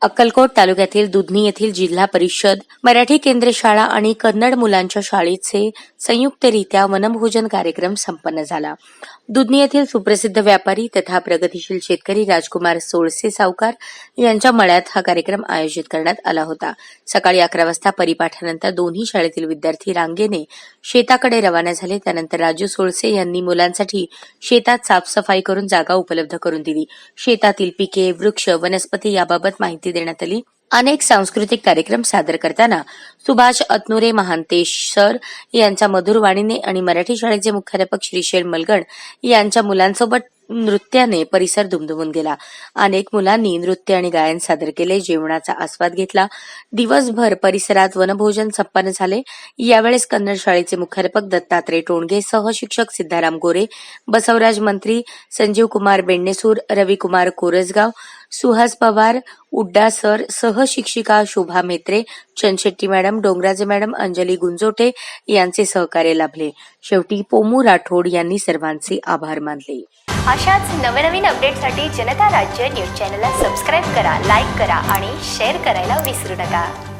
अक्कलकोट तालुक्यातील दुधनी येथील जिल्हा परिषद मराठी केंद्र शाळा आणि कन्नड मुलांच्या शाळेचे संयुक्तरित्या वनभोजन कार्यक्रम संपन्न झाला. दुधनी येथील सुप्रसिद्ध व्यापारी तथा प्रगतिशील शेतकरी राजकुमार सोळसे सावकार यांच्या मळ्यात हा कार्यक्रम आयोजित करण्यात आला होता. सकाळी 11 वाजता परिपाठानंतर दोन्ही शाळेतील विद्यार्थी रांगेने शेताकडे रवाना झाले. त्यानंतर राजू सोळसे यांनी मुलांसाठी शेतात साफसफाई करून जागा उपलब्ध करून दिली. शेतातील पिके, वृक्ष, वनस्पती याबाबत माहिती देण्यात आली. अनेक सांस्कृतिक कार्यक्रम सादर करताना सुभाष अतनुरे महांतेश सर यांच्या मधुर वाणीने आणि मराठी शाळेचे मुख्याध्यापक श्रीशैल मलगण यांच्या मुलांसोबत नृत्याने परिसर दुमदुमून गेला. अनेक मुलांनी नृत्य आणि गायन सादर केले. जेवणाचा आस्वाद घेतला. दिवसभर परिसरात वनभोजन संपन्न झाले. यावेळेस कन्नड शाळेचे मुख्याध्यापक दत्तात्रय टोणगे, सहशिक्षक सिद्धाराम गोरे, बसवराज मंत्री, संजीव कुमार बेंडेसूर, रविकुमार कोरसगाव, सुहास पवार, उड्डा सर, सहशिक्षिका शोभा मेत्रे, चंदशेट्टी मॅडम, डोंगराजे मॅडम, अंजली गुंजोटे यांचे सहकार्य लाभले. शेवटी पोमू राठोड यांनी सर्वांचे आभार मानले. अशाच नवनवीन अपडेटसाठी जनता राज्य न्यूज चॅनलला सबस्क्राईब करा, लाईक करा आणि शेअर करायला विसरू नका.